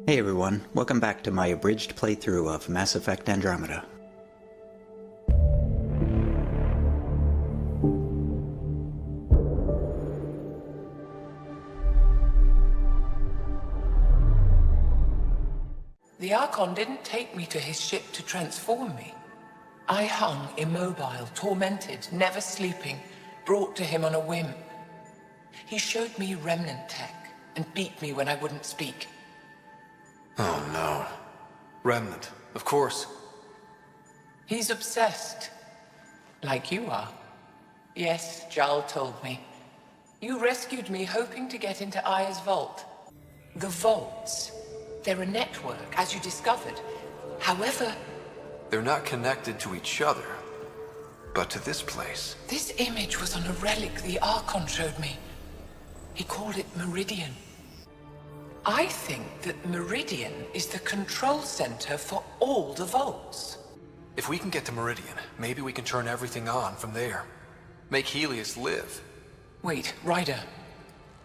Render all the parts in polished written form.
Hey everyone, welcome back to my abridged playthrough of Mass Effect Andromeda. The Archon didn't take me to his ship to transform me. I hung immobile, tormented, never sleeping, brought to him on a whim. He showed me remnant tech and beat me when I wouldn't speak. Oh no. Remnant, of course. He's obsessed. Like you are. Yes, Jarl told me. You rescued me hoping to get into Aya's vault. The vaults. They're a network, as you discovered. However... They're not connected to each other, but to this place. This image was on a relic the Archon showed me. He called it Meridian. I think that Meridian is the control center for all the vaults. If we can get to Meridian, maybe we can turn everything on from there. Make Helios live. Wait, Ryder.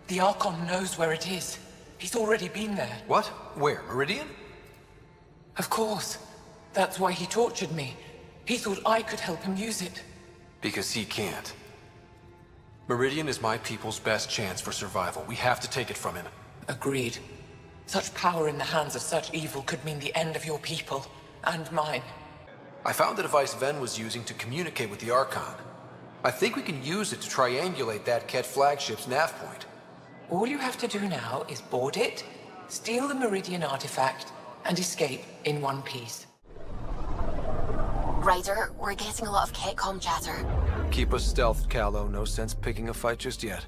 The Archon knows where it is. He's already been there. What? Where? Meridian? Of course. That's why he tortured me. He thought I could help him use it. Because he can't. Meridian is my people's best chance for survival. We have to take it from him. Agreed. Such power in the hands of such evil could mean the end of your people, and mine. I found the device Ven was using to communicate with the Archon. I think we can use it to triangulate that Ket flagship's nav point. All you have to do now is board it, steal the Meridian artifact, and escape in one piece. Ryder, we're getting a lot of Ketcom chatter. Keep us stealthed, Callow. No sense picking a fight just yet.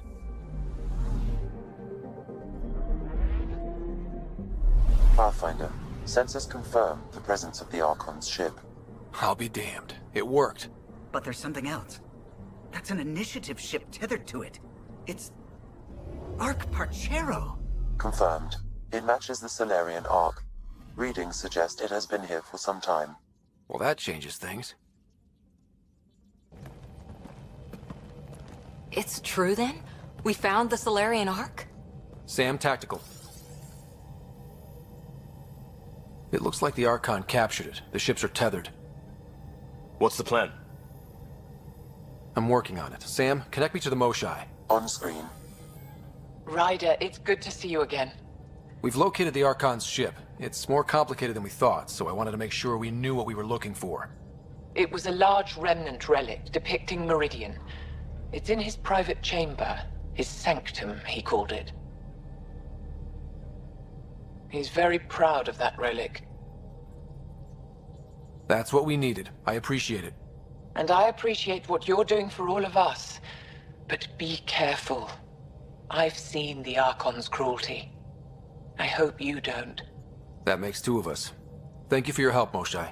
Pathfinder, sensors confirm the presence of the Archon's ship. I'll be damned. It worked. But there's something else. That's an initiative ship tethered to it. It's... Arc Parchero. Confirmed. It matches the Solarian Arc. Readings suggest it has been here for some time. Well, that changes things. It's true then? We found the Solarian Arc? Sam, tactical. It looks like the Archon captured it. The ships are tethered. What's the plan? I'm working on it. Sam, connect me to the Moshai. On screen. Ryder, it's good to see you again. We've located the Archon's ship. It's more complicated than we thought, so I wanted to make sure we knew what we were looking for. It was a large remnant relic depicting Meridian. It's in his private chamber. His sanctum, he called it. He's very proud of that relic. That's what we needed. I appreciate it. And I appreciate what you're doing for all of us. But be careful. I've seen the Archon's cruelty. I hope you don't. That makes two of us. Thank you for your help, Moshai.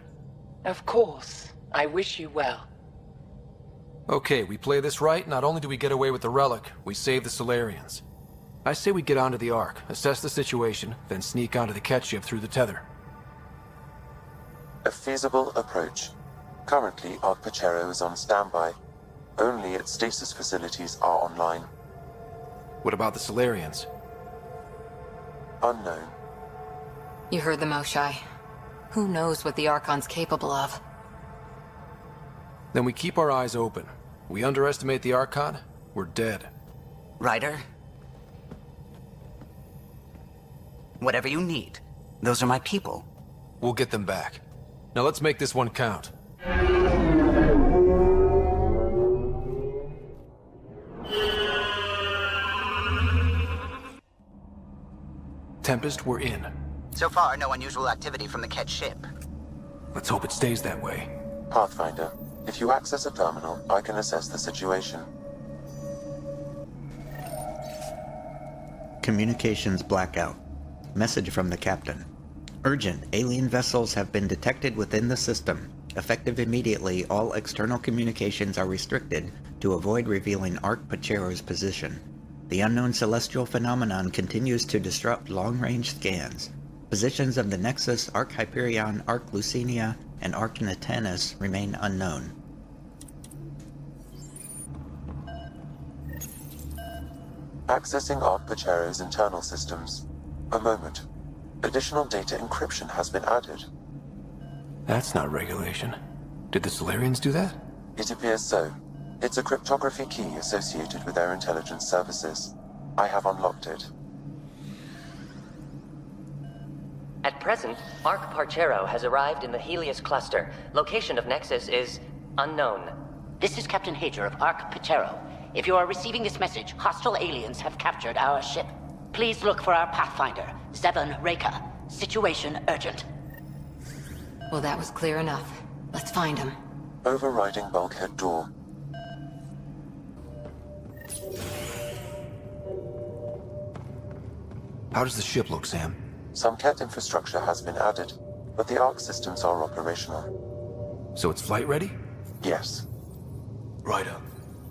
Of course. I wish you well. Okay, we play this right. Not only do we get away with the relic, we save the Solarians. I say we get onto the Ark, assess the situation, then sneak onto the Ket ship through the tether. A feasible approach. Currently, Arc Parchero is on standby. Only its stasis facilities are online. What about the Solarians? Unknown. You heard the Moshai. Who knows what the Archon's capable of? Then we keep our eyes open. We underestimate the Archon, we're dead. Ryder? Whatever you need. Those are my people. We'll get them back. Now let's make this one count. Tempest, we're in. So far, no unusual activity from the Ket ship. Let's hope it stays that way. Pathfinder, if you access a terminal, I can assess the situation. Communications blackout. Message from the captain. Urgent, alien vessels have been detected within the system. Effective immediately, all external communications are restricted to avoid revealing Arc Parchero's position. The unknown celestial phenomenon continues to disrupt long-range scans. Positions of the Nexus, Arc Hyperion, Arc Lucenia, and Arc Natanus remain unknown. Accessing Arc Parchero's internal systems. A moment. Additional data encryption has been added. That's not regulation. Did the Solarians do that? It appears so. It's a cryptography key associated with their intelligence services. I have unlocked it. At present, Arc Parchero has arrived in the Helios cluster. Location of Nexus is unknown. This is Captain Hager of Arc Parchero. If you are receiving this message, hostile aliens have captured our ship. Please look for our Pathfinder, Zevon Reka. Situation urgent. Well, that was clear enough. Let's find him. Overriding bulkhead door. How does the ship look, Sam? Some CAT infrastructure has been added, but the Arc systems are operational. So it's flight ready? Yes. Ryder,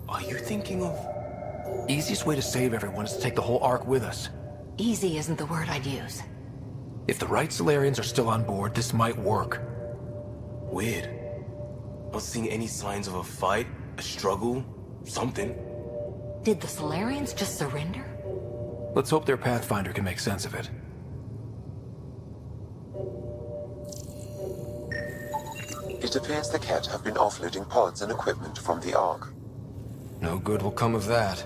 are you thinking of... Easiest way to save everyone is to take the whole Ark with us. Easy isn't the word I'd use. If the right Solarians are still on board, this might work. Weird. Not seeing any signs of a fight, a struggle, something. Did the Solarians just surrender? Let's hope their Pathfinder can make sense of it. It appears the CAT have been offloading pods and equipment from the Ark. No good will come of that.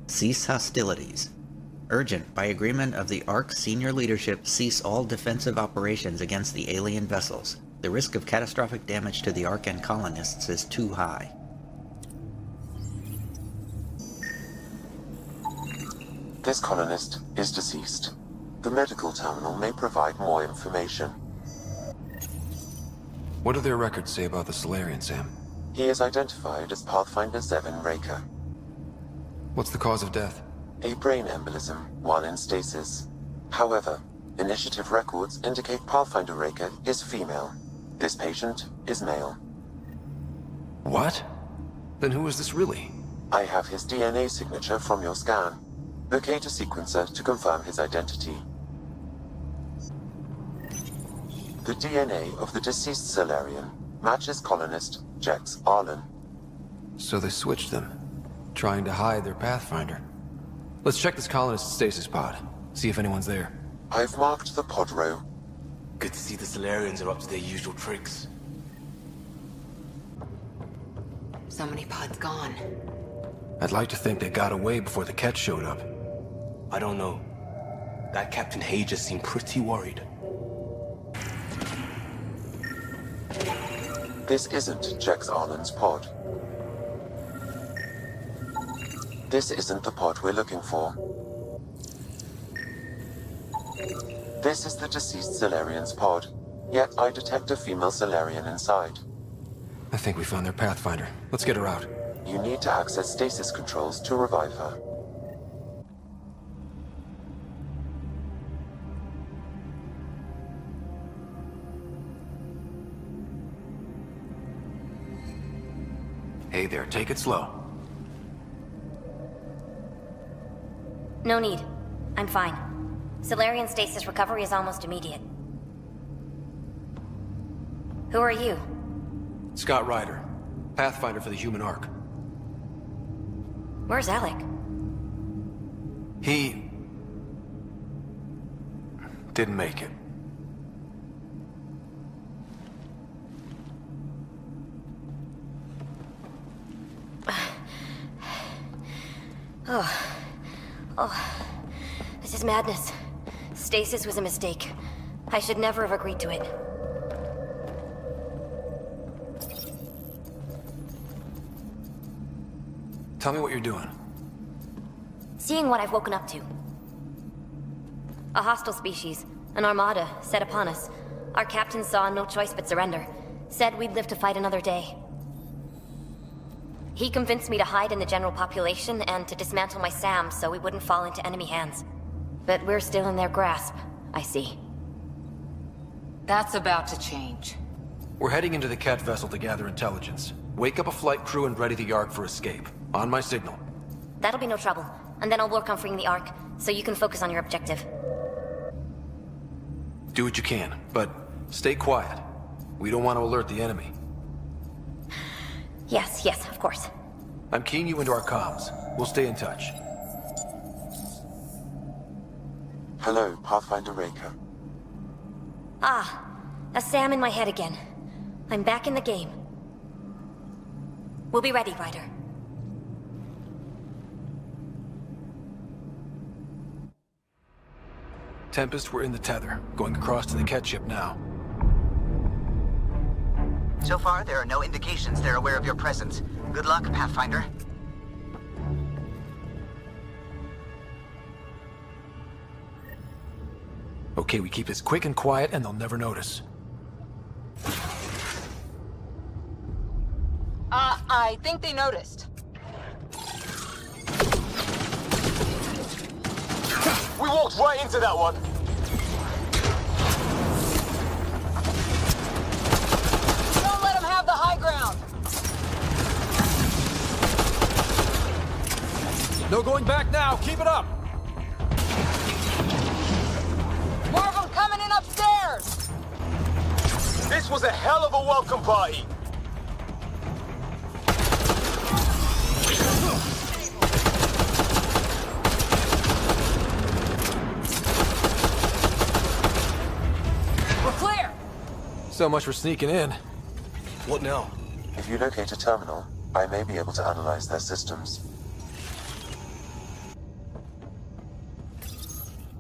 Cease hostilities. Urgent, by agreement of the Ark senior leadership, cease all defensive operations against the alien vessels. The risk of catastrophic damage to the Ark and colonists is too high. This colonist is deceased. The medical terminal may provide more information. What do their records say about the Solarian, Sam? He is identified as Pathfinder Zevon Reka. What's the cause of death? A brain embolism while in stasis. However, initiative records indicate Pathfinder Reka is female. This patient is male. What? Then who is this really? I have his DNA signature from your scan. Locate a sequencer to confirm his identity. The DNA of the deceased Solarian matches colonist Jex Arlen. So they switched them, trying to hide their Pathfinder. Let's check this colonist's stasis pod, see if anyone's there. I've marked the pod row. Good to see the Solarians are up to their usual tricks. So many pods gone. I'd like to think they got away before the Ket showed up. I don't know. That Captain Hager seemed pretty worried. This isn't Jex Arlen's pod. This isn't the pod we're looking for. This is the deceased Solarian's pod, yet I detect a female Solarian inside. I think we found their Pathfinder. Let's get her out. You need to access stasis controls to revive her. Hey there, take it slow. No need. I'm fine. Solarian stasis recovery is almost immediate. Who are you? Scott Ryder, Pathfinder for the human Ark. Where's Alec? He... didn't make it. This is madness. Stasis was a mistake. I should never have agreed to it. Tell me what you're doing. Seeing what I've woken up to. A hostile species, an armada, set upon us. Our captain saw no choice but surrender. Said we'd live to fight another day. He convinced me to hide in the general population and to dismantle my SAM so we wouldn't fall into enemy hands. But we're still in their grasp, I see. That's about to change. We're heading into the Ket vessel to gather intelligence. Wake up a flight crew and ready the Ark for escape. On my signal. That'll be no trouble. And then I'll work on freeing the Ark, so you can focus on your objective. Do what you can, but stay quiet. We don't want to alert the enemy. Yes, of course. I'm keying you into our comms. We'll stay in touch. Hello, Pathfinder Raker. Ah, a Sam in my head again. I'm back in the game. We'll be ready, Ryder. Tempest, we're in the tether, going across to the Ket ship now. So far, there are no indications they're aware of your presence. Good luck, Pathfinder. Okay, we keep this quick and quiet, and they'll never notice. I think they noticed. We walked right into that one. Don't let them have the high ground. No going back now. Keep it up. More of them coming in upstairs. This was a hell of a welcome party. We're clear. So much for sneaking in. What now? If you locate a terminal, I may be able to analyze their systems.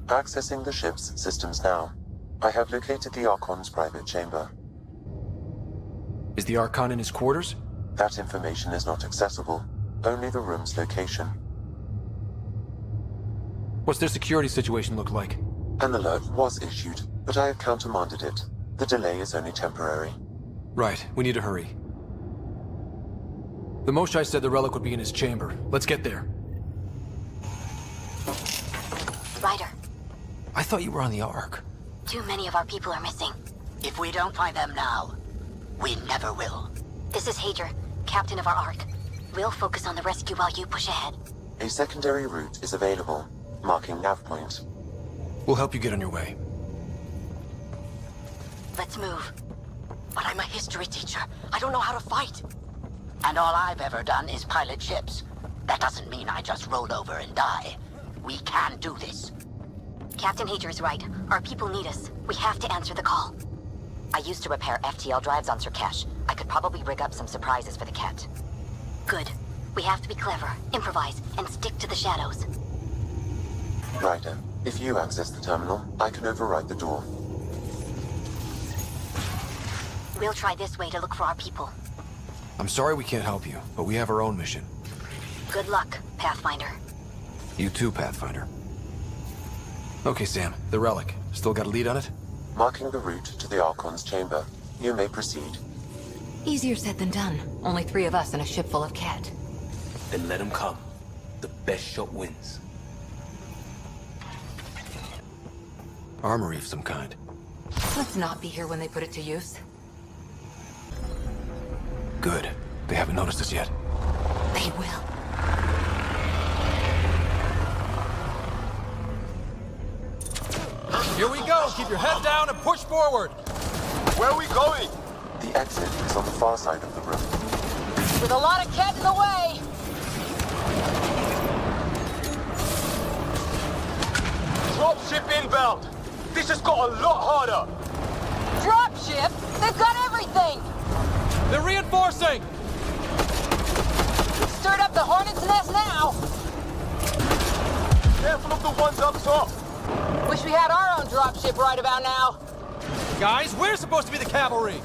Accessing the ship's systems now. I have located the Archon's private chamber. Is the Archon in his quarters? That information is not accessible, only the room's location. What's their security situation look like? An alert was issued, but I have countermanded it. The delay is only temporary. Right, we need to hurry. The Moshai said the relic would be in his chamber. Let's get there. Ryder, I thought you were on the Ark. too many of our people are missing. If we don't find them now, we never will. This is Hager, captain of our Ark. We'll focus on the rescue while you push ahead. A secondary route is available, marking nav point. We'll help you get on your way. Let's move. But I'm a history teacher. I don't know how to fight. And all I've ever done is pilot ships. That doesn't mean I just roll over and die. We can do this. Captain Hager is right. Our people need us. We have to answer the call. I used to repair FTL drives on Surkesh. I could probably rig up some surprises for the Ket. Good. We have to be clever, improvise, and stick to the shadows. Ryder, if you access the terminal, I can override the door. We'll try this way to look for our people. I'm sorry we can't help you, but we have our own mission. Good luck, Pathfinder. You too, Pathfinder. Okay, Sam, the relic. Still got a lead on it? Marking the route to the Archon's chamber. You may proceed. Easier said than done. Only 3 of us and a ship full of Ket. Then let them come. The best shot wins. Armory of some kind. Let's not be here when they put it to use. Good. They haven't noticed us yet. They will. Here we go! Keep your head down and push forward! Where are we going? The exit is on the far side of the room. With a lot of Ket in the way! Dropship inbound! This has got a lot harder! Dropship? They've got everything! They're reinforcing! We've stirred up the hornet's nest now! Careful of the ones up top! Wish we had our own dropship right about now. Guys, we're supposed to be the cavalry!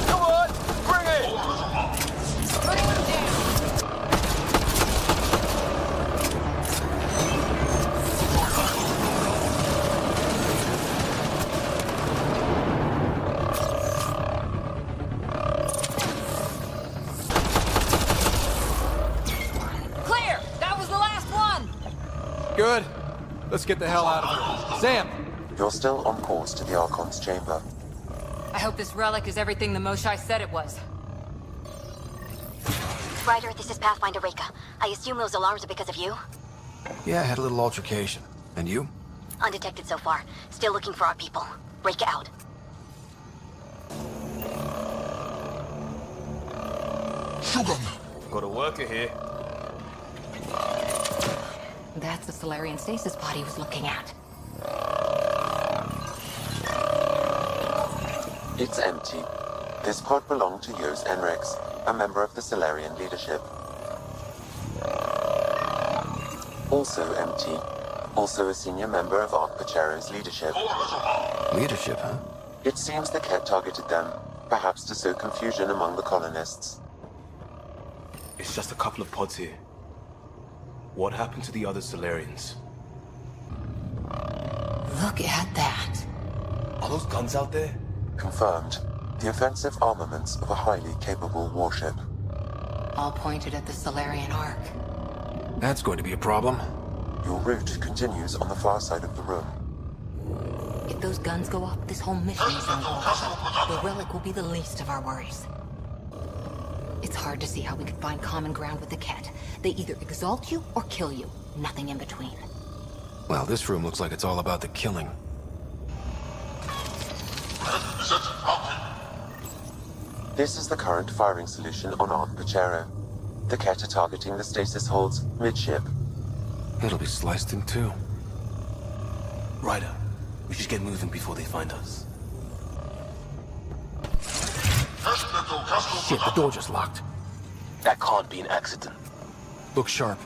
Come on, bring it! Putting them down. Clear! That was the last one! Good. Let's get the hell out of here. Sam! You're still on course to the Archon's chamber. I hope this relic is everything the Moshai said it was. Ryder, this is Pathfinder Reka. I assume those alarms are because of you? Yeah, I had a little altercation. And you? Undetected so far. Still looking for our people. Reka out. Got a worker here. That's the Solarian stasis pod he was looking at. It's empty. This pod belonged to Yos Enrix, a member of the Solarian leadership. Also empty. Also a senior member of Ark Pachero's leadership. Leadership, huh? It seems the Ket targeted them, perhaps to sow confusion among the colonists. It's just a couple of pods here. What happened to the other Solarians? Look at that. Are those guns out there? Confirmed. The offensive armaments of a highly capable warship. All pointed at the Solarian Ark. That's going to be a problem. Your route continues on the far side of the room. If those guns go off, this whole mission is in the relic will be the least of our worries. It's hard to see how we could find common ground with the Ket. They either exalt you or kill you. Nothing in between. Well, this room looks like it's all about the killing. This is the current firing solution on Ark Pachero. The Ket are targeting the stasis holds midship. It'll be sliced in two. Ryder, we should get moving before they find us. Shit, the door just locked. That can't be an accident. Look sharp.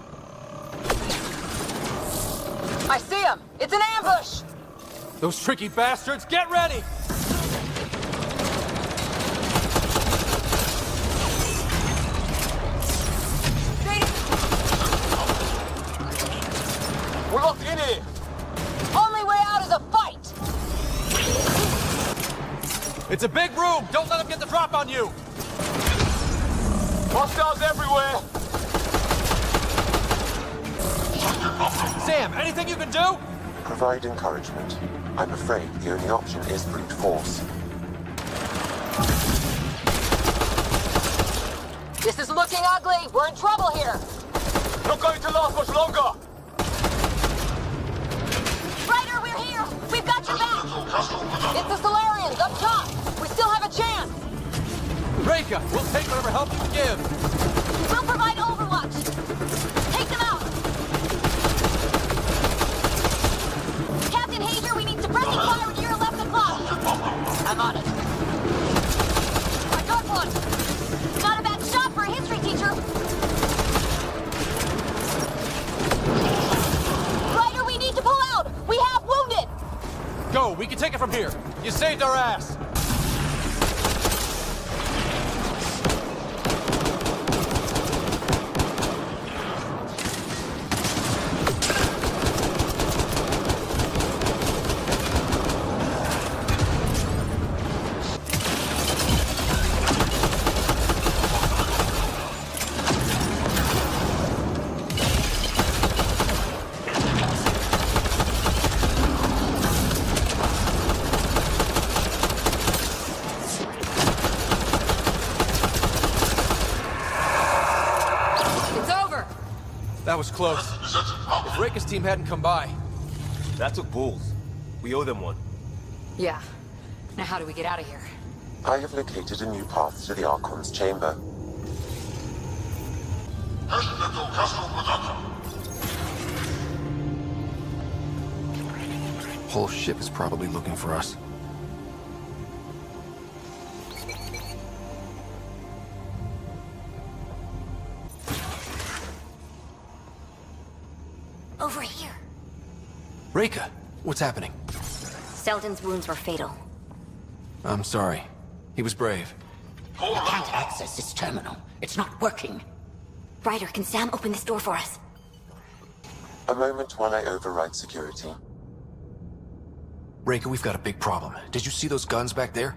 I see him! It's an ambush! Those tricky bastards, get ready! We're locked in here! Only way out is a fight! It's a big room! Don't let them get the drop on you! Hostiles everywhere! Sam, anything you can do? Provide encouragement. I'm afraid the only option is brute force. This is looking ugly! We're in trouble here! Not going to last much longer! Ryder, we're here! We've got your back! It's the Solarians, up top! We still have a chance! Reka, we'll take whatever help you can give! We'll provide overwatch. Take them out. Captain Hager, we need suppressing fire near 11 o'clock. I'm on it. I got one. Not a bad shot for a history teacher. Ryder, we need to pull out. We have wounded. Go, we can take it from here. You saved our ass. That was close. If Reka's team hadn't come by. That took balls. We owe them one. Yeah. Now how do we get out of here? I have located a new path to the Archon's chamber. Whole ship is probably looking for us. Over here. Reka, what's happening? Selden's wounds were fatal. I'm sorry. He was brave. I can't access this terminal. It's not working. Ryder, can Sam open this door for us? A moment while I override security. Reka, we've got a big problem. Did you see those guns back there?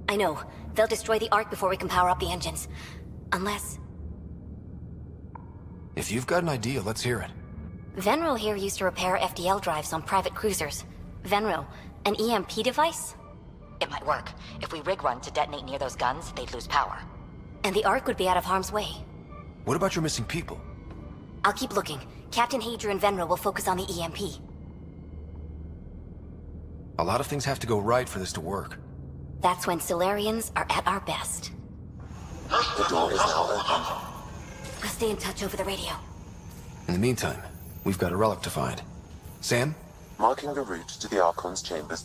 I know. They'll destroy the Ark before we can power up the engines. Unless... If you've got an idea, let's hear it. Venro here used to repair FDL drives on private cruisers. Venro, an EMP device? It might work. If we rig one to detonate near those guns, they'd lose power. And the Ark would be out of harm's way. What about your missing people? I'll keep looking. Captain Hager and Venro will focus on the EMP. A lot of things have to go right for this to work. That's when Solarians are at our best. The door is now open. I'll stay in touch over the radio. In the meantime, We've got a relic to find. Sam? Marking the route to the Archon's chambers.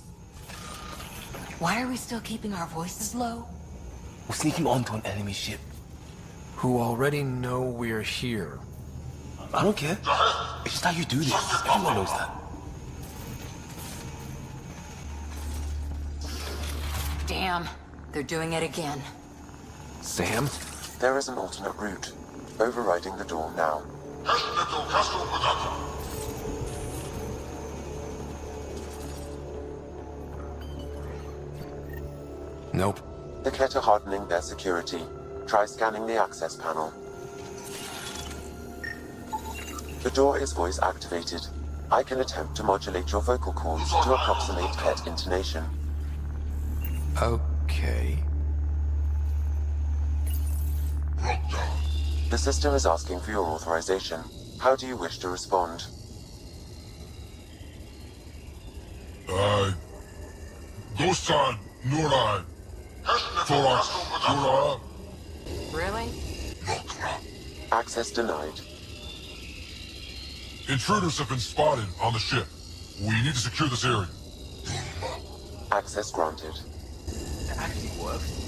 Why are we still keeping our voices low? We're sneaking onto an enemy ship. Who already know we're here. I don't care. It's just how you do this. Everyone knows that. Damn, they're doing it again. Sam? There is an alternate route. Overriding the door now. Nope. The Ket are hardening their security. Try scanning the access panel. The door is voice activated. I can attempt to modulate your vocal cords to approximate Ket intonation. Okay. The system is asking for your authorization. How do you wish to respond? Dostan, Nuray. Thorax, Nura. Really? Access denied. Intruders have been spotted on the ship. We need to secure this area. Access granted. That actually works.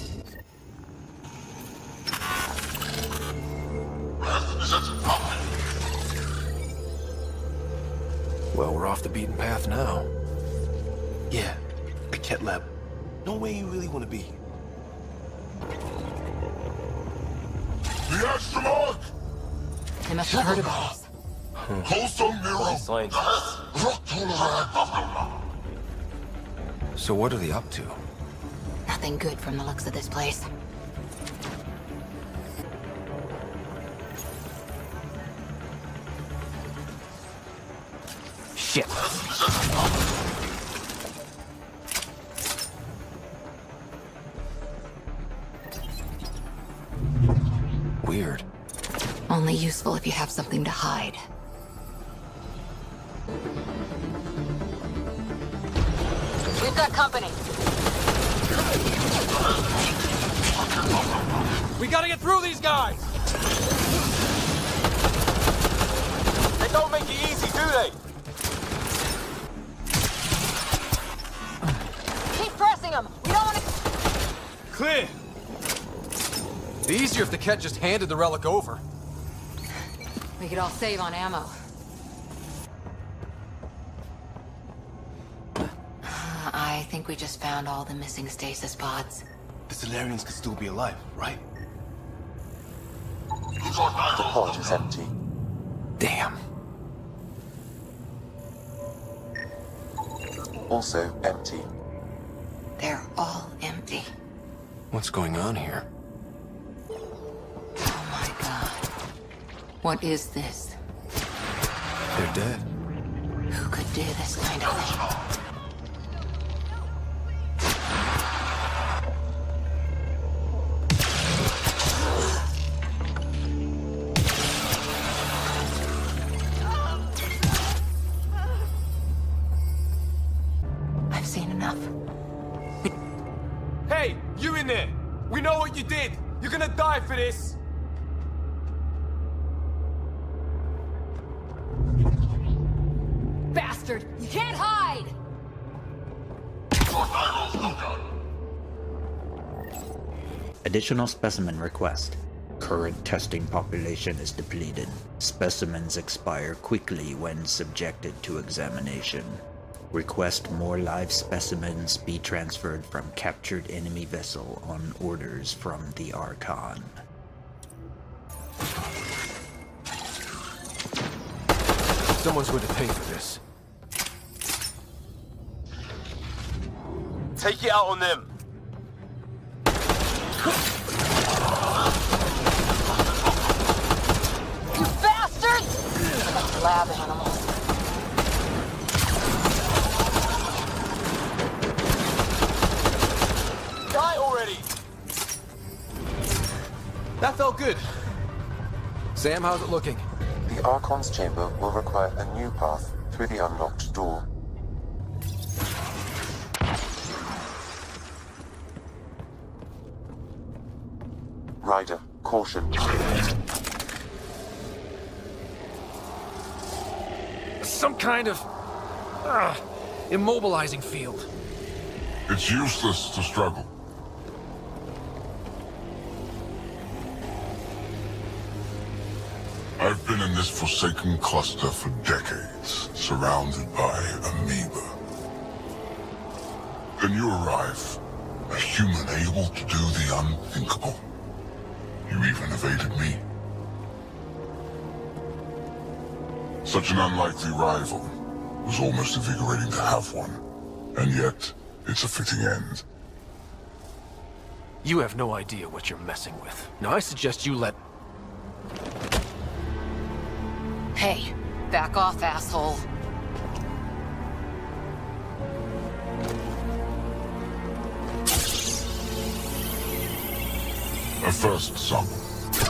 Well, we're off the beaten path now. Yeah, a Ket lab. No way you really want to be. The astronaut! They must have heard about us. Wholesome Nero! Scientists. So what are they up to? Nothing good from the looks of this place. Shit. Weird. Only useful if you have something to hide. We've got company. We gotta get through these guys! They don't make it easy, do they? Keep pressing them. We don't want to... Clear! Be easier if the Ket just handed the relic over. We could all save on ammo. I think we just found all the missing stasis pods. The Solarians could still be alive, right? The pod is empty. Damn. Also empty. They're all empty. What's going on here? Oh my god. What is this? They're dead. Who could do this kind of thing? I've seen enough. Hey, you in there! We know what you did! You're gonna die for this! Bastard! You can't hide! Additional specimen request. Current testing population is depleted. Specimens expire quickly when subjected to examination. Request more live specimens be transferred from captured enemy vessel on orders from the Archon. Someone's going to pay for this. Take it out on them! You bastard! Lab animals. Die already! That felt good. Sam, how's it looking? The Archon's chamber will require a new path through the unlocked door. Ryder, caution. some kind of immobilizing field. It's useless to struggle. I've been in this forsaken cluster for decades, surrounded by amoeba. Then you arrive, a human able to do the unthinkable. You even evaded me. Such an unlikely rival. It was almost invigorating to have one. And yet, it's a fitting end. You have no idea what you're messing with. Now I suggest you let... Hey, back off, asshole. A first, son.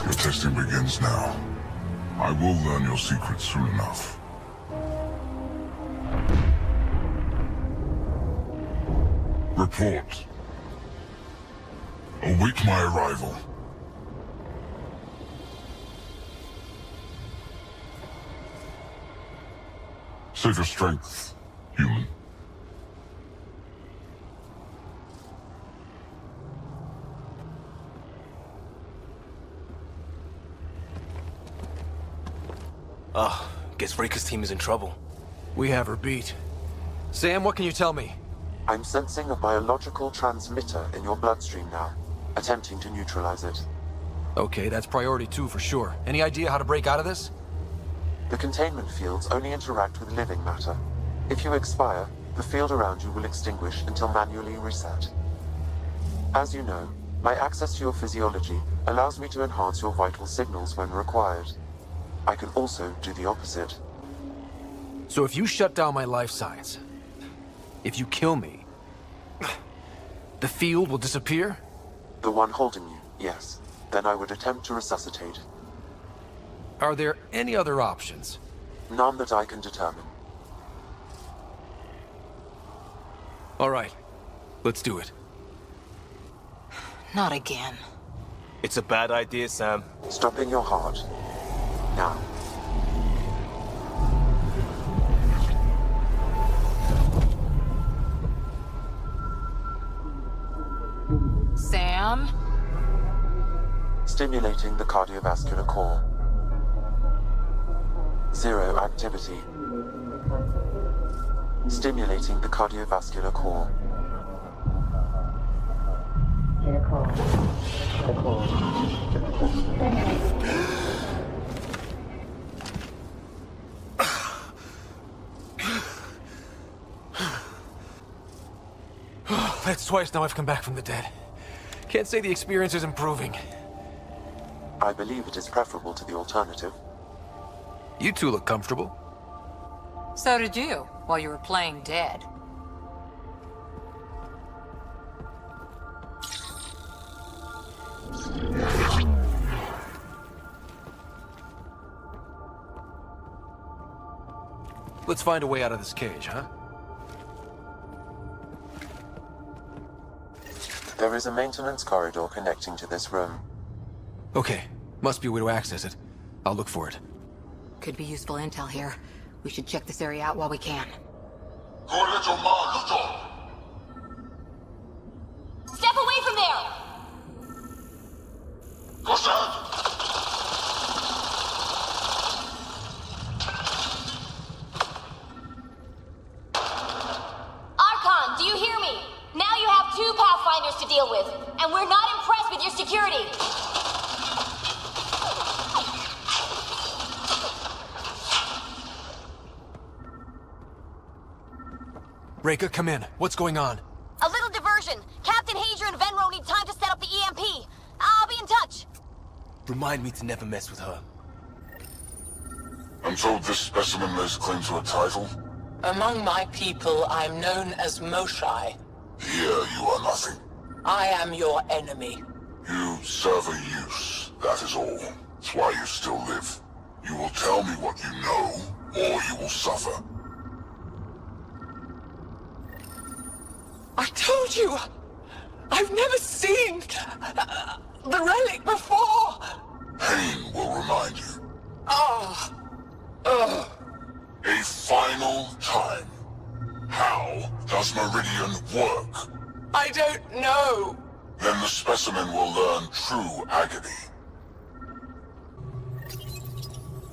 Your testing begins now. I will learn your secrets soon enough. Report. Await my arrival. Save your strength, human. Guess Reika's team is in trouble. We have her beat. Sam, what can you tell me? I'm sensing a biological transmitter in your bloodstream now, attempting to neutralize it. Okay, that's priority 2 for sure. Any idea how to break out of this? The containment fields only interact with living matter. If you expire, the field around you will extinguish until manually reset. As you know, my access to your physiology allows me to enhance your vital signals when required. I can also do the opposite. So if you shut down my life signs, if you kill me, the field will disappear? The one holding you, yes. Then I would attempt to resuscitate. Are there any other options? None that I can determine. All right, let's do it. Not again. It's a bad idea, Sam. Stopping your heart. Now. Sam? Stimulating the cardiovascular core. 0 activity. Stimulating the cardiovascular core. That's twice now I've come back from the dead. Can't say the experience is improving. I believe it is preferable to the alternative. You two look comfortable. So did you, while you were playing dead. Let's find a way out of this cage, huh? There is a maintenance corridor connecting to this room. Okay, must be a way to access it. I'll look for it. Could be useful intel here. We should check this area out while we can. Step away from there! Archon, do you hear me? Now you have 2 Pathfinders to deal with, and we're not impressed with your security. Reika, come in. What's going on? A little diversion. Captain Hager and Venro need time to set up the EMP. I'll be in touch. Remind me to never mess with her. I'm told this specimen lays claim to a title. Among my people, I'm known as Moshai. Here you are nothing. I am your enemy. You serve a use, that is all. That's why you still live. You will tell me what you know, or you will suffer. I told you! I've never seen the relic before! Pain will remind you. Oh. A fire real time. How does Meridian work? I don't know. Then the specimen will learn true agony.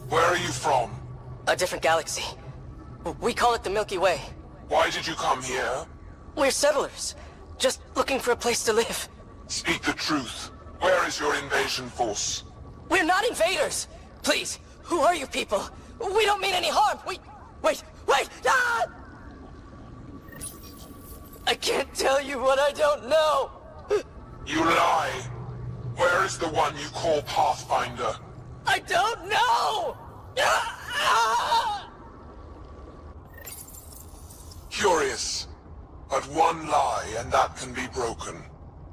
Where are you from? A different galaxy. We call it the Milky Way. Why did you come here? We're settlers. Just looking for a place to live. Speak the truth. Where is your invasion force? We're not invaders! Please, who are you people? We don't mean any harm! Wait! Ah! I can't tell you what I don't know! You lie! Where is the one you call Pathfinder? I don't know! Ah! Curious. But one lie and that can be broken.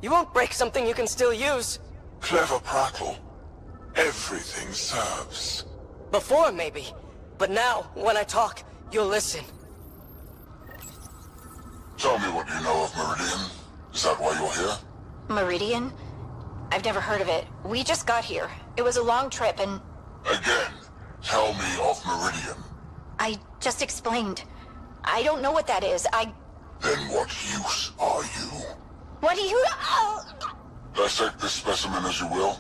You won't break something you can still use. Clever prattle. Everything serves. Before, maybe. But now, when I talk, you'll listen. Tell me what you know of Meridian. Is that why you're here? Meridian? I've never heard of it. We just got here. It was a long trip and... Again, tell me of Meridian. I just explained. I don't know what that is. Then what use are you? What do you... Dissect this specimen as you will.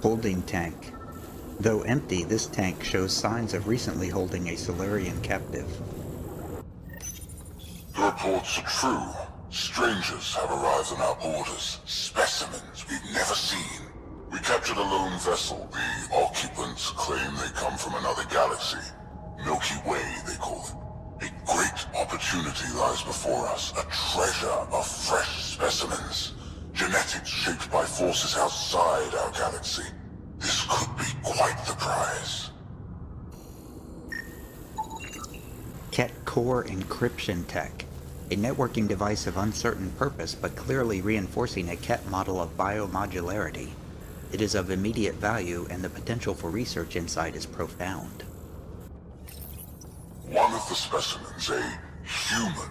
Holding tank. Though empty, this tank shows signs of recently holding a Solarian captive. The reports are true. Strangers have arrived on our borders. Specimens we've never seen. We captured a lone vessel. The occupants claim they come from another galaxy. Milky Way, they call it. A great opportunity lies before us. A treasure of fresh specimens. Genetics shaped by forces outside our galaxy. This could be quite the prize. Ket Core Encryption Tech. A networking device of uncertain purpose, but clearly reinforcing a Ket model of biomodularity. It is of immediate value, and the potential for research inside is profound. One of the specimens, a human,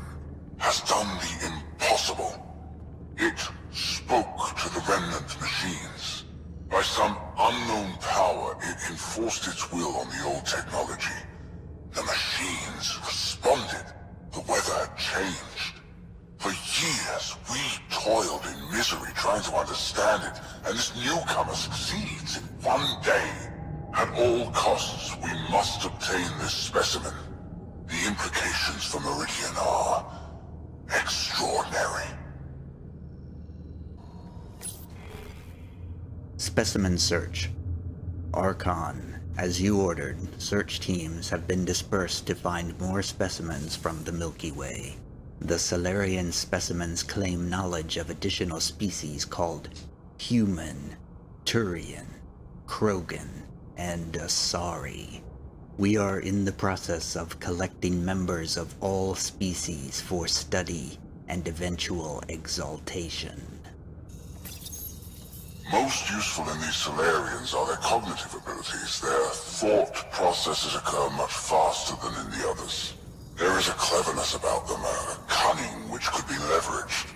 has done the impossible. It spoke to the remnant machines. By some unknown power, it enforced its will on the old technology. The machines responded. The weather had changed. For years, we toiled in misery trying to understand it, and this newcomer succeeds in one day. At all costs, we must obtain this specimen. The implications for Meridian are extraordinary. Specimen search. Archon. As you ordered, search teams have been dispersed to find more specimens from the Milky Way. The Solarian specimens claim knowledge of additional species called Human, Turian, Krogan, and Asari. We are in the process of collecting members of all species for study and eventual exaltation. Most useful in these Solarians are their cognitive abilities. Their thought processes occur much faster than in the others. There is a cleverness about them, a cunning which could be leveraged.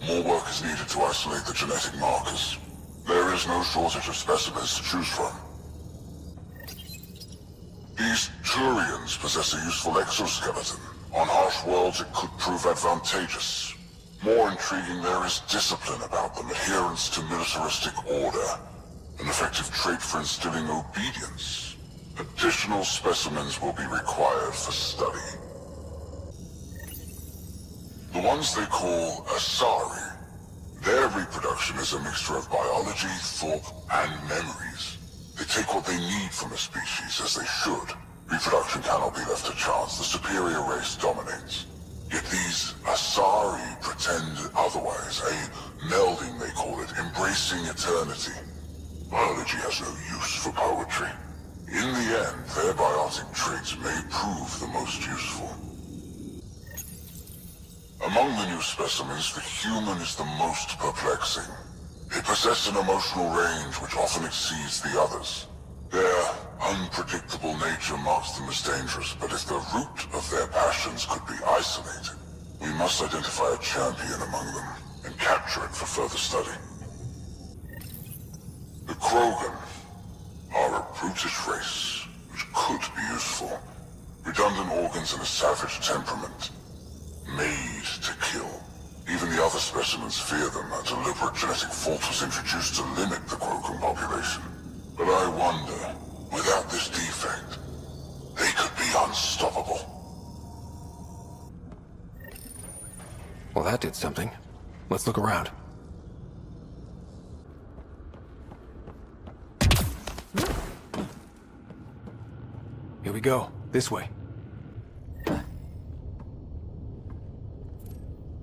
More work is needed to isolate the genetic markers. There is no shortage of specimens to choose from. These Turians possess a useful exoskeleton. On harsh worlds, it could prove advantageous. More intriguing, there is discipline about them, adherence to militaristic order, an effective trait for instilling obedience. Additional specimens will be required for study. The ones they call Asari, their reproduction is a mixture of biology, thought, and memories. They take what they need from a species, as they should. Reproduction cannot be left to chance. The superior race dominates. Yet these Asari pretend otherwise, a melding they call it, embracing eternity. Biology has no use for poetry. In the end, their biotic traits may prove the most useful. Among the new specimens, the human is the most perplexing. They possess an emotional range which often exceeds the others. Their unpredictable nature marks them as dangerous, but if the root of their passions could be isolated, we must identify a champion among them and capture it for further study. The Krogan are a brutish race which could be useful. Redundant organs and a savage temperament. Made to kill. Even the other specimens fear them. A deliberate genetic fault was introduced to limit the Krogan population. But I wonder, without this defect, they could be unstoppable. Well, that did something. Let's look around. Here we go. This way.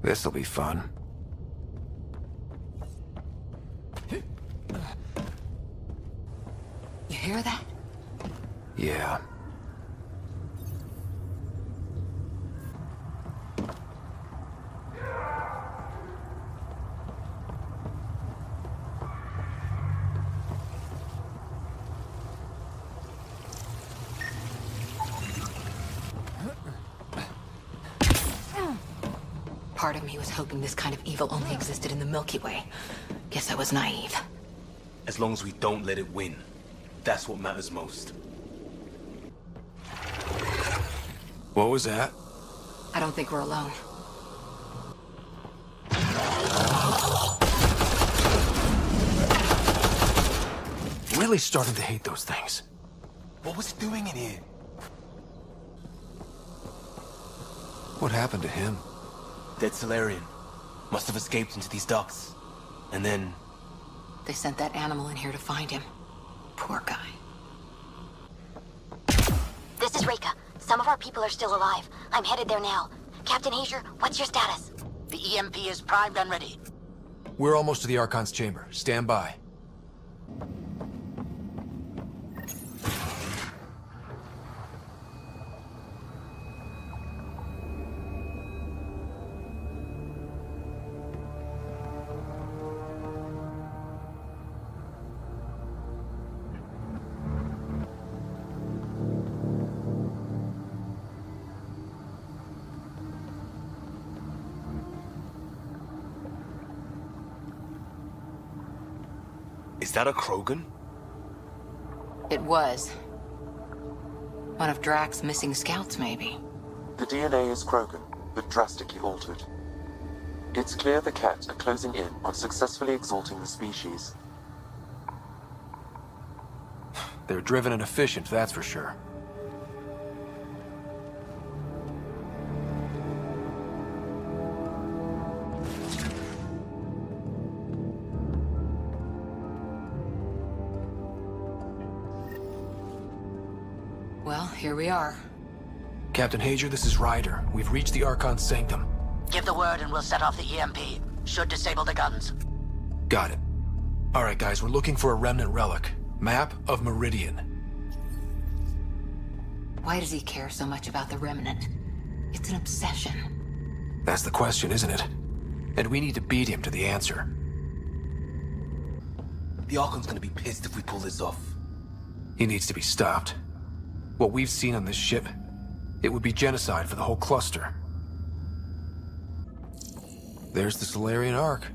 This'll be fun. You hear that? Yeah. Part of me was hoping this kind of evil only existed in the Milky Way. Guess I was naive. As long as we don't let it win. That's what matters most. What was that? I don't think we're alone. Really starting to hate those things. What was it doing in here? What happened to him? Dead Solarian. Must have escaped into these ducts. And then... They sent that animal in here to find him. Poor guy. This is Reka. Some of our people are still alive. I'm headed there now. Captain Hager, what's your status? The EMP is primed and ready. We're almost to the Archon's chamber. Stand by. Is that a Krogan? It was. One of Drax's missing scouts, maybe. The DNA is Krogan, but drastically altered. It's clear the Ket are closing in on successfully exalting the species. They're driven and efficient, that's for sure. Well, here we are. Captain Hager, this is Ryder. We've reached the Archon's sanctum. Give the word and we'll set off the EMP. Should disable the guns. Got it. Alright guys, we're looking for a remnant relic. Map of Meridian. Why does he care so much about the remnant? It's an obsession. That's the question, isn't it? And we need to beat him to the answer. The Archon's gonna be pissed if we pull this off. He needs to be stopped. What we've seen on this ship, it would be genocide for the whole cluster. There's the Solarian Ark.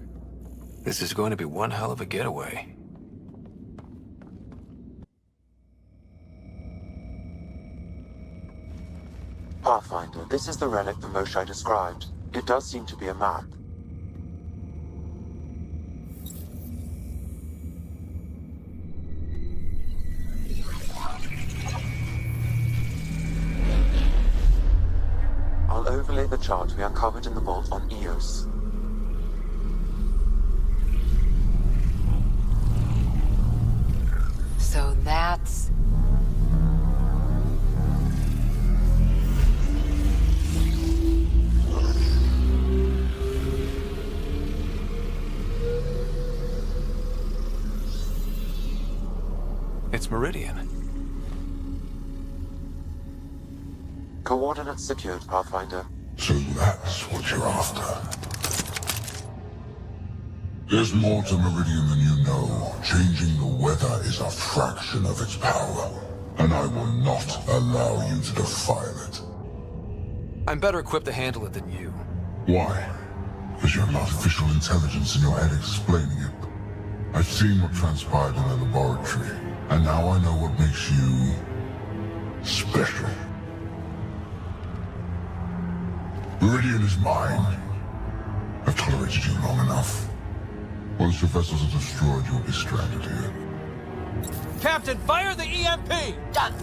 This is going to be one hell of a getaway. Pathfinder, this is the relic the Moshai described. It does seem to be a map. I'll overlay the chart we uncovered in the vault on Eos. So that's... It's Meridian. Coordinates secured, Pathfinder. So that's what you're after. There's more to Meridian than you know. Changing the weather is a fraction of its power, and I will not allow you to defile it. I'm better equipped to handle it than you. Why? Because you have artificial intelligence in your head explaining it. I've seen what transpired in the laboratory, and now I know what makes you special. Meridian is mine. I've tolerated you long enough. Once your vessels are destroyed, you'll be stranded here. Captain, fire the EMP! Done.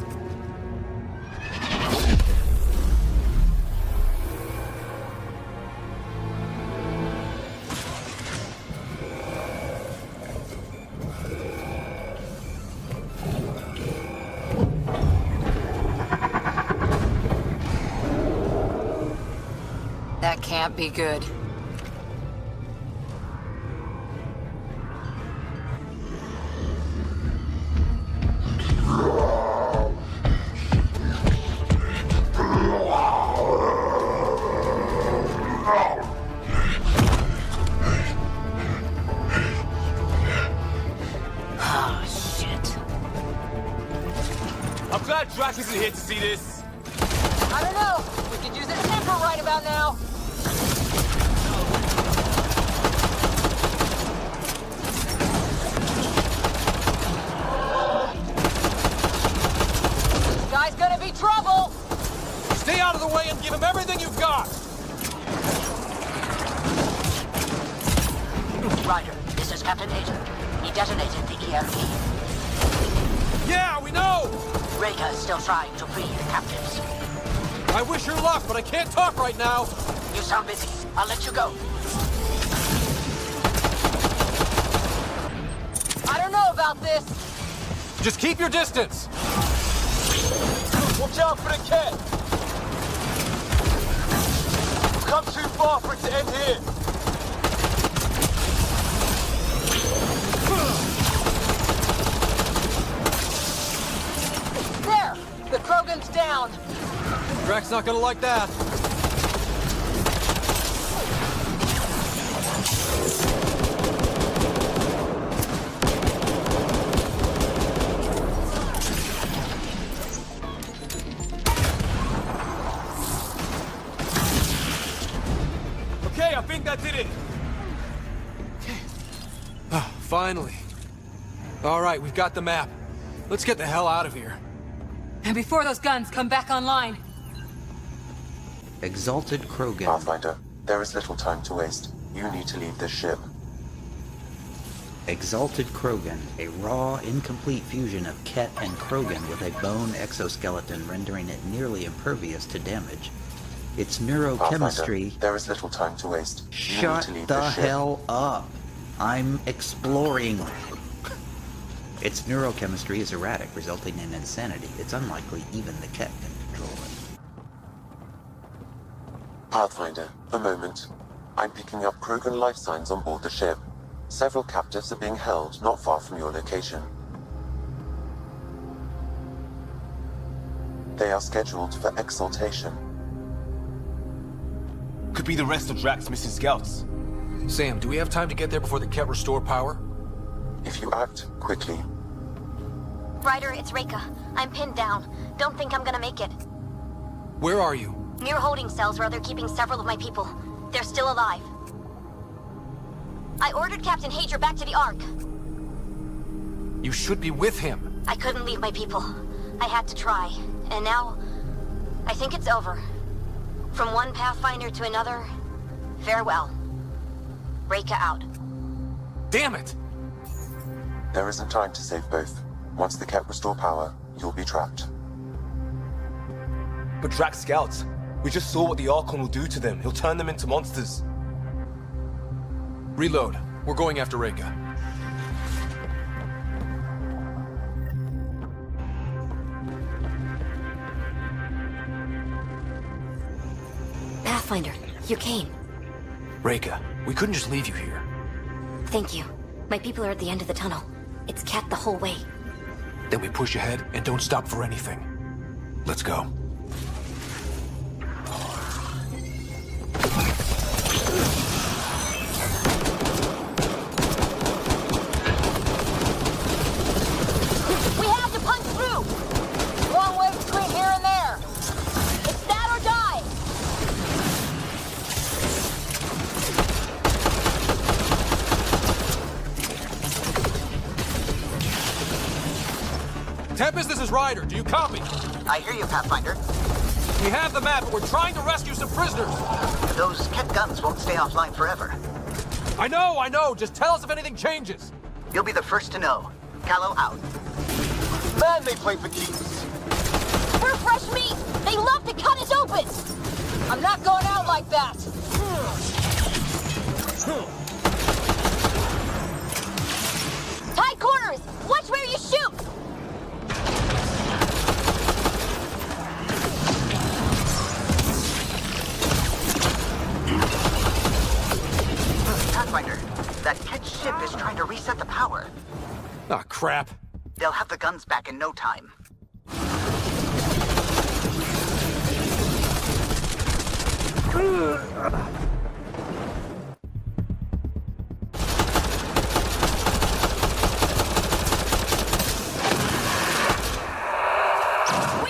That can't be good. Oh, shit. I'm glad Drax isn't here to see this. I don't know. We could use a temper right about now. This guy's gonna be trouble. Stay out of the way and give him everything you've got! Ryder, this is Captain Hager. He detonated the EMP. Yeah, we know! Reka is still trying to free the captives. I wish her luck, but I can't talk right now! You sound busy. I'll let you go. I don't know about this. Just keep your distance! Watch out for the cat! We've come too far for it to end here! There! The Krogan's down. Drax not gonna like that. Okay, I think that did it! Finally. All right, we've got the map. Let's get the hell out of here. And before those guns come back online. Exalted Krogan. Pathfinder, there is little time to waste. You need to leave this ship. Exalted Krogan, a raw, incomplete fusion of Ket and Krogan with a bone exoskeleton rendering it nearly impervious to damage. Its neurochemistry... Pathfinder, there is little time to waste. You need Shut to leave the this ship. hell up! I'm exploring. Its neurochemistry is erratic, resulting in insanity. It's unlikely even the Ket can control it. Pathfinder, a moment. I'm picking up Krogan life signs on board the ship. Several captives are being held not far from your location. They are scheduled for exaltation. Could be the rest of Drax's missing scouts. Sam, do we have time to get there before the Ket restore power? If you act quickly. Ryder, it's Reka. I'm pinned down. Don't think I'm gonna make it. Where are you? Near holding cells where they're keeping several of my people. They're still alive. I ordered Captain Hager back to the Ark. You should be with him. I couldn't leave my people. I had to try. And now, I think it's over. From one Pathfinder to another, farewell. Reka out. Damn it! There isn't time to save both. Once the Ket restore power, you'll be trapped. But Drax scouts, we just saw what the Archon will do to them. He'll turn them into monsters. Reload. We're going after Reka. Pathfinder, you came. Reka, we couldn't just leave you here. Thank you. My people are at the end of the tunnel. It's Ket the whole way. Then we push ahead and don't stop for anything. Let's go. We have to punch through! Long way between here and there! It's that or die! Tempest, this is Ryder. Do you copy? I hear you, Pathfinder. We have the map, but we're trying to rescue some prisoners. Those Ket guns won't stay offline forever. I know. Just tell us if anything changes. You'll be the first to know. Callow out. Man, they play for keeps. We're fresh meat! They love to cut us open! I'm not going out like that! Tight corners! Watch where you shoot! Pathfinder, that Ket ship is trying to reset the power. Ah, crap. They'll have the guns back in no time. We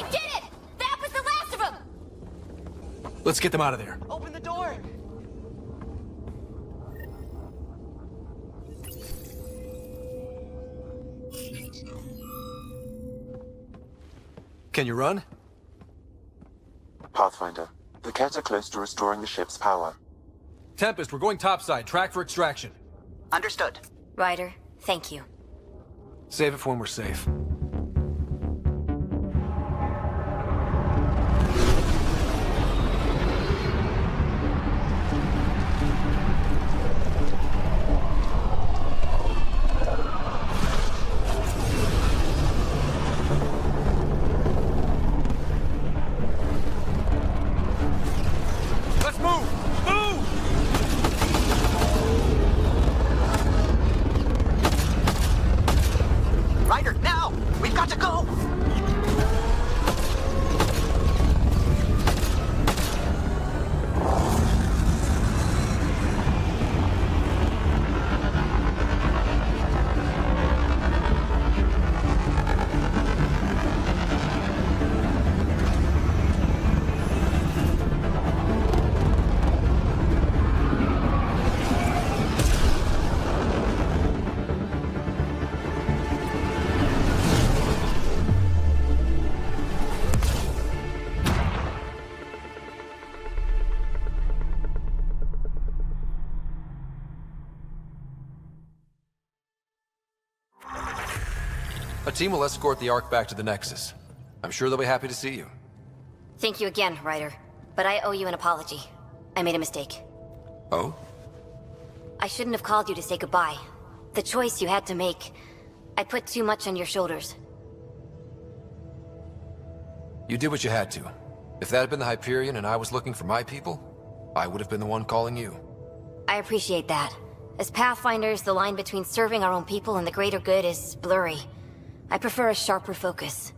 did it! That was the last of them! Let's get them out of there. Open the door! Can you run? Pathfinder, the Ket are close to restoring the ship's power. Tempest, we're going topside. Track for extraction. Understood. Ryder, thank you. Save it for when we're safe. Let's move! Move! Ryder, now! We've got to go! A team will escort the Ark back to the Nexus. I'm sure they'll be happy to see you. Thank you again, Ryder. But I owe you an apology. I made a mistake. Oh? I shouldn't have called you to say goodbye. The choice you had to make. I put too much on your shoulders. You did what you had to. If that had been the Hyperion and I was looking for my people, I would have been the one calling you. I appreciate that. As Pathfinders, the line between serving our own people and the greater good is blurry. I prefer a sharper focus.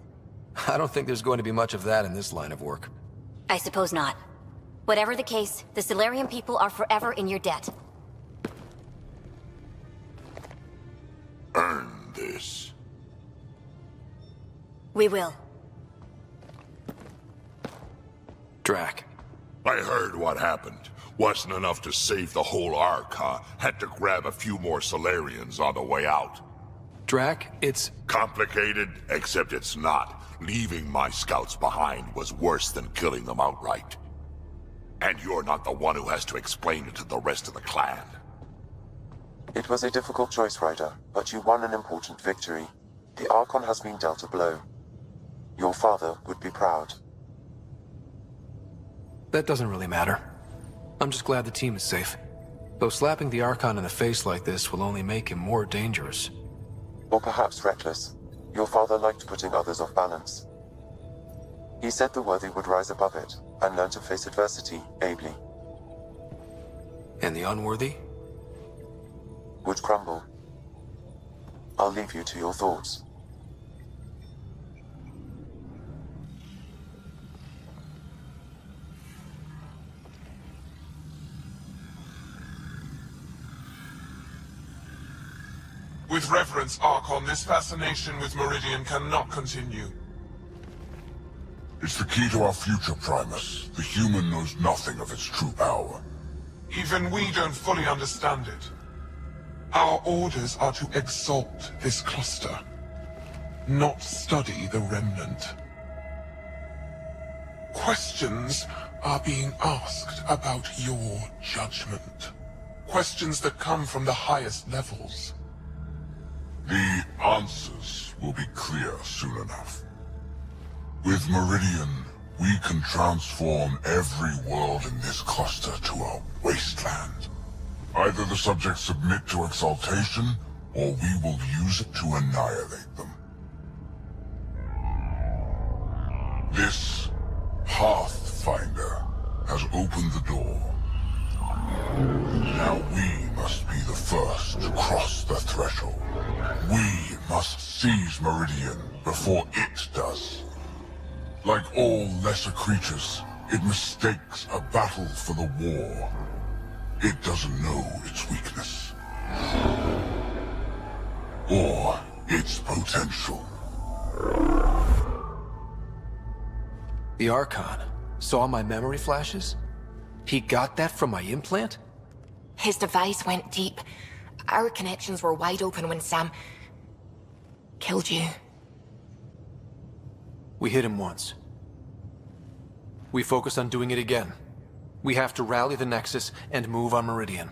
I don't think there's going to be much of that in this line of work. I suppose not. Whatever the case, the Solarian people are forever in your debt. Earn this. We will. Drac. I heard what happened. Wasn't enough to save the whole Ark, huh? Had to grab a few more Solarians on the way out. Drac, it's... Complicated, except it's not. Leaving my scouts behind was worse than killing them outright. And you're not the one who has to explain it to the rest of the clan. It was a difficult choice, Ryder, but you won an important victory. The Archon has been dealt a blow. Your father would be proud. That doesn't really matter. I'm just glad the team is safe. Though slapping the Archon in the face like this will only make him more dangerous. Or perhaps reckless. Your father liked putting others off balance. He said the worthy would rise above it, and learn to face adversity ably. And the unworthy? Would crumble. I'll leave you to your thoughts. With reverence, Archon, this fascination with Meridian cannot continue. It's the key to our future, Primus. The human knows nothing of its true power. Even we don't fully understand it. Our orders are to exalt this cluster, not study the remnant. Questions are being asked about your judgment. Questions that come from the highest levels. The answers will be clear soon enough. With Meridian, we can transform every world in this cluster to a wasteland. Either the subjects submit to exaltation, or we will use it to annihilate them. This Pathfinder has opened the door. Now we must be the first to cross the threshold. We must seize Meridian before it does. Like all lesser creatures, it mistakes a battle for the war. It doesn't know its weakness. Or its potential. The Archon saw my memory flashes? He got that from my implant? His device went deep. Our connections were wide open when Sam killed you. We hit him once. We focus on doing it again. We have to rally the Nexus and move on Meridian.